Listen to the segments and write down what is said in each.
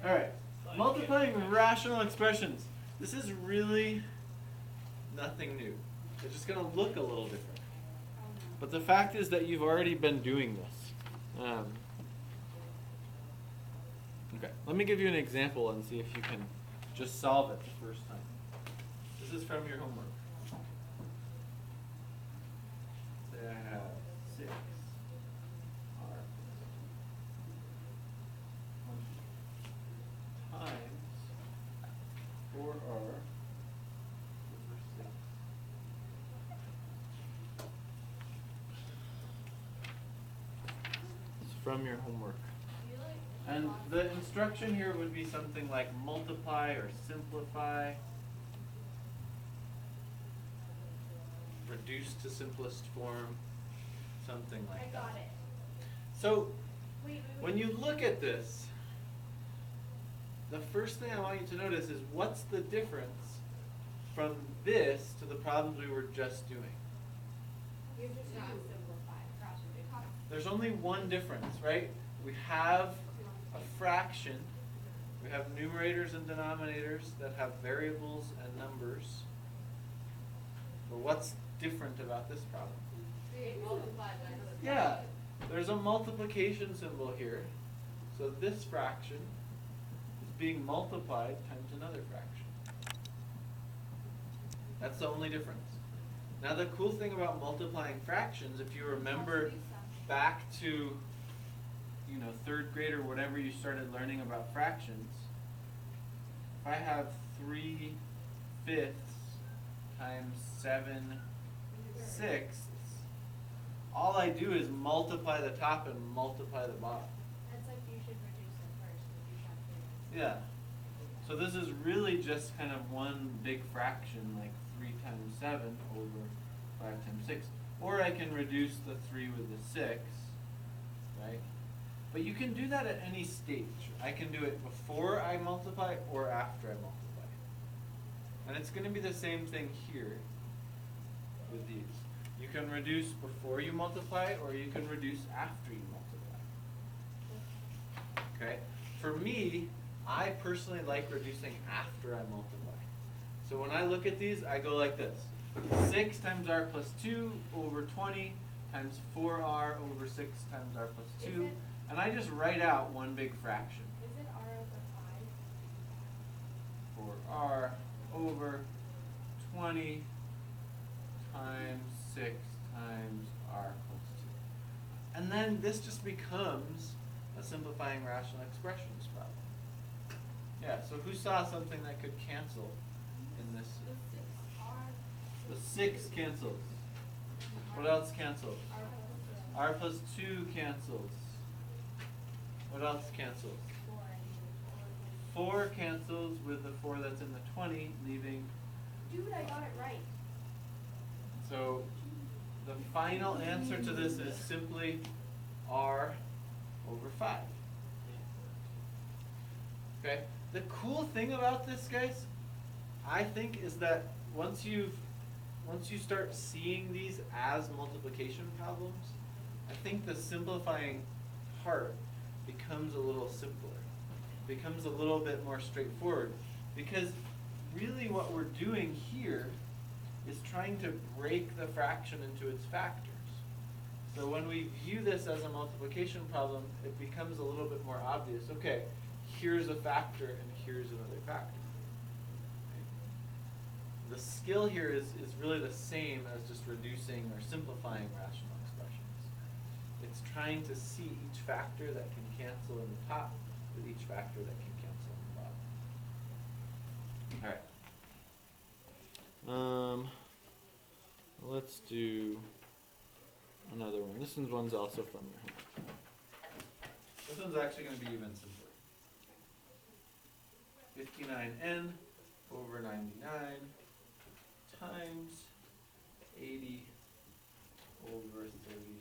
Alright, multiplying rational expressions. This is really nothing new. It's just going to look a little different. But the fact is that you've already been doing this. Okay, let me give you an example and see if you can just solve it the first time. This is from your homework. Say I have 6 r times 4r over 6. It's from your homework. And the instruction here would be something like multiply or simplify, reduce to simplest form, something like that. I got it. So, when you look at this, the first thing I want you to notice is what's the difference from this to the problems we were just doing? You just not simplify. There's only one difference, right? We have a fraction. We have numerators and denominators that have variables and numbers. But what's different about this problem? Yeah, there's a multiplication symbol here. So this fraction is being multiplied times another fraction. That's the only difference. Now the cool thing about multiplying fractions, if you remember back to 3rd grade or whatever you started learning about fractions, if I have 3/5 times 7/6, all I do is multiply the top and multiply the bottom. That's like you should reduce it first. Yeah. So this is really just kind of one big fraction, like 3 times 7 over 5 times 6. Or I can reduce the 3 with the 6, right? But you can do that at any stage. I can do it before I multiply or after I multiply. And it's going to be the same thing here with these. You can reduce before you multiply or you can reduce after you multiply. Okay? For me, I personally like reducing after I multiply. So when I look at these, I go like this. 6 times r plus 2 over 20 times 4r over 6 times r plus 2. And I just write out one big fraction. Is it r over 5? 4r over 20 times 6 times r plus 2. And then this just becomes a simplifying rational expressions problem. Yeah, so who saw something that could cancel in this? The 6 cancels. What else cancels? R plus 2 cancels. What else cancels? 4 cancels with the 4 that's in the 20, leaving. Dude, I got it right. So the final answer to this is simply r over 5. Okay? The cool thing about this, guys, I think, is that once you start seeing these as multiplication problems, I think the simplifying part becomes a little simpler, becomes a little bit more straightforward, because really what we're doing here is trying to break the fraction into its factors. So when we view this as a multiplication problem, it becomes a little bit more obvious. Okay, here's a factor and here's another factor. The skill here is really the same as just reducing or simplifying rational expressions. It's trying to see each factor that can cancel in the top with each factor that can cancel in the bottom. Alright. Let's do another one. This one's also from your homework. This one's actually going to be even simpler. 59n over 99 times 80 over 33n.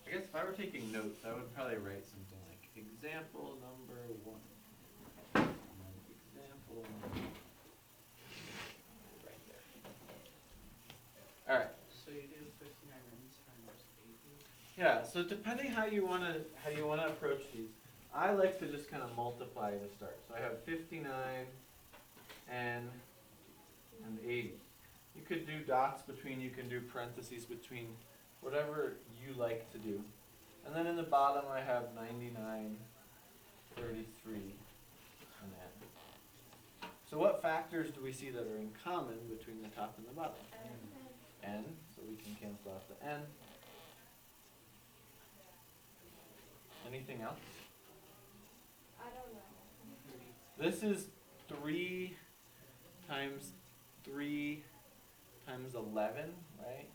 I guess if I were taking notes, I would probably write something like example number 1. Example number 1. Right there. Yeah, so depending how you wanna approach these, I like to just kind of multiply to start. So I have 59 and 80. You could do dots between, you can do parentheses between, whatever you like to do. And then in the bottom I have 99, 33, and n. So what factors do we see that are in common between the top and the bottom? N, so we can cancel out the n. Anything else? I don't know. This is 3 times 3 times 11, right?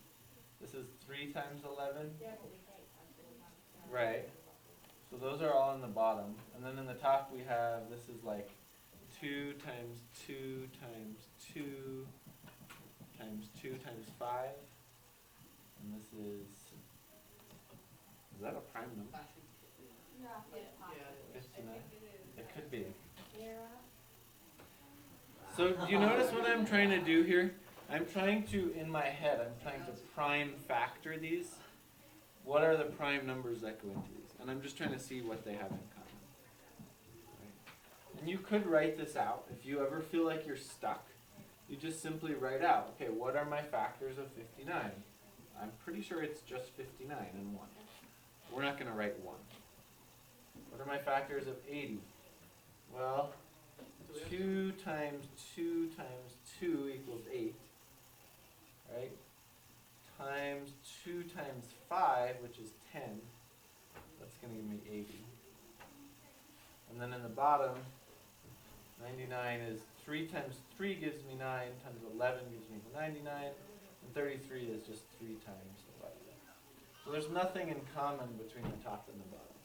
This is 3 times 11. Yeah, but we can't calculate. Right. So those are all in the bottom. And then in the top we have, this is like 2 times 2 times 2 times 2 times 5. And this is that a prime number? No, it's possible. 59? It could be. Era. So do you notice what I'm trying to do here? I'm trying to, in my head, I'm trying to prime factor these. What are the prime numbers that go into these? And I'm just trying to see what they have in common. Right? And you could write this out. If you ever feel like you're stuck, you just simply write out, okay, what are my factors of 59? I'm pretty sure it's just 59 and 1. We're not going to write 1. What are my factors of 80? Well, 2 times 2 times 2 equals 8, right? Times 2 times 5, which is 10, that's going to give me 80. And then in the bottom, 99 is 3 times 3 gives me 9, times 11 gives me the 99, and 33 is just 3 times 11. So there's nothing in common between the top and the bottom,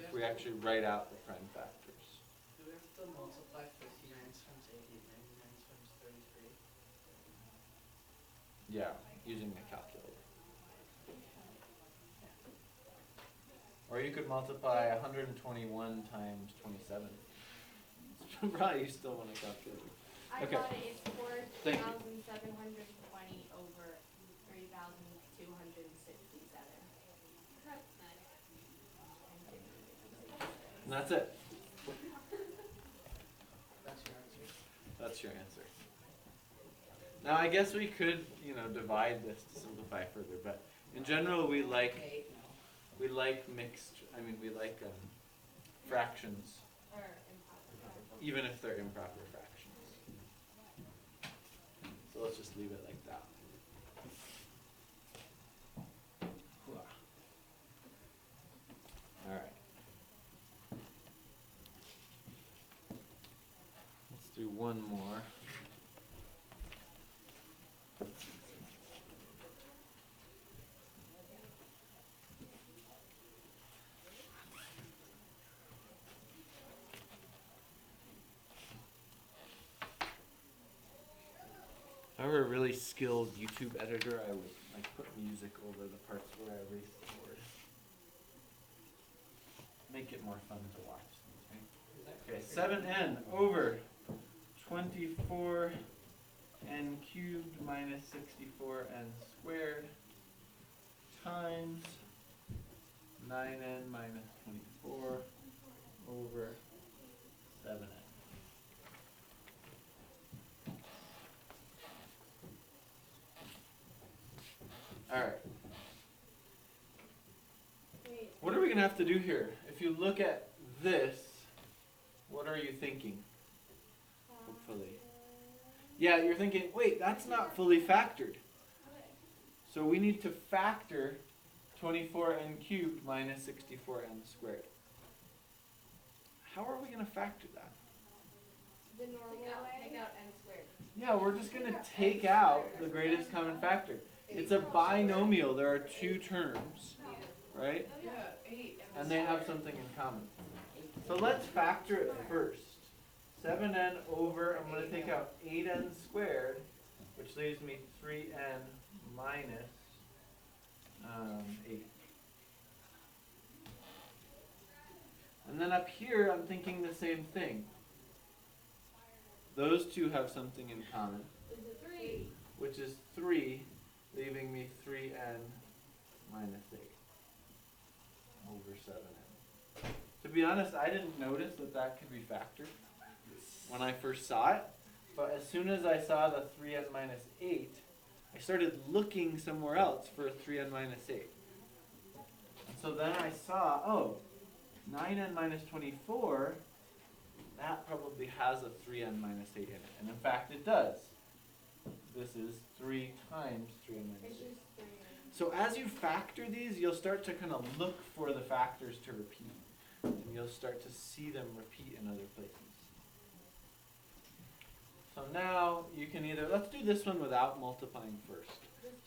if we actually write out the prime factors. Do we have to multiply 59 times 80 and 99 times 33? Yeah, using the calculator. Or you could multiply 121 times 27. Probably you still want to calculate. I Okay. got it. It's Thank you. 4,720 over 3,267. And that's it. That's your answer. That's your answer. Now I guess we could, divide this to simplify further, but in general we like mixed, we like fractions, Or impossible. even if they're improper fractions. So let's just leave it like that. Alright. Let's do one more. If I were a really skilled YouTube editor, I would put music over the parts where I erase the word. Make it more fun to watch. Okay, 7n over 24n cubed minus 64n squared times 9n minus 24 over 7n. Alright. Wait. What are we going to have to do here? If you look at this, what are you thinking? Hopefully. Yeah, you're thinking, wait, that's not fully factored. So we need to factor 24n cubed minus 64n squared. How are we going to factor that? The normal way. Take out n squared. Yeah, we're just going to take out the greatest common factor. It's a binomial. There are two terms, right? Yeah, 8. And they have something in common. So let's factor it first. 7n over, I'm going to take out 8n squared, which leaves me 3n minus 8. And then up here, I'm thinking the same thing. Those two have something in common, Is it 3? which is 3, leaving me 3n minus 8. 7n. To be honest, I didn't notice that that could be factored when I first saw it, but as soon as I saw the 3n minus 8, I started looking somewhere else for a 3n minus 8. And so then I saw, oh, 9n minus 24, that probably has a 3n minus 8 in it. And in fact, it does. This is 3 times 3n minus 8. It's just 3. So as you factor these, you'll start to kind of look for the factors to repeat. And you'll start to see them repeat in other places. So now you can either, let's do this one without multiplying first.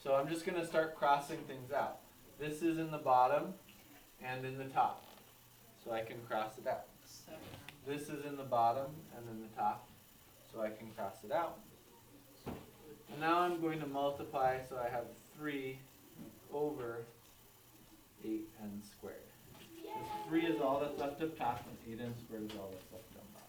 So I'm just going to start crossing things out. This is in the bottom and in the top. So I can cross it out. 7. This is in the bottom and in the top. So I can cross it out. And now I'm going to multiply, so I have 3 over 8n squared. This 3 is all that's left up top, and 8n squared is all that's left on bottom.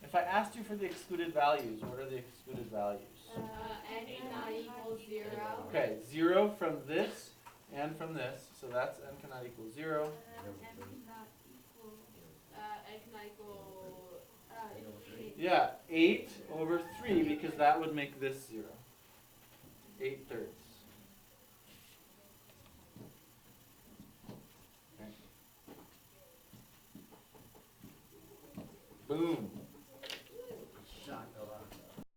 If I asked you for the excluded values, what are the excluded values? N cannot equal 0. Okay, 0 from this and from this, so that's n cannot equal 0. N cannot equal 8. Yeah, 8 over 3, because that would make this 0. 8 thirds.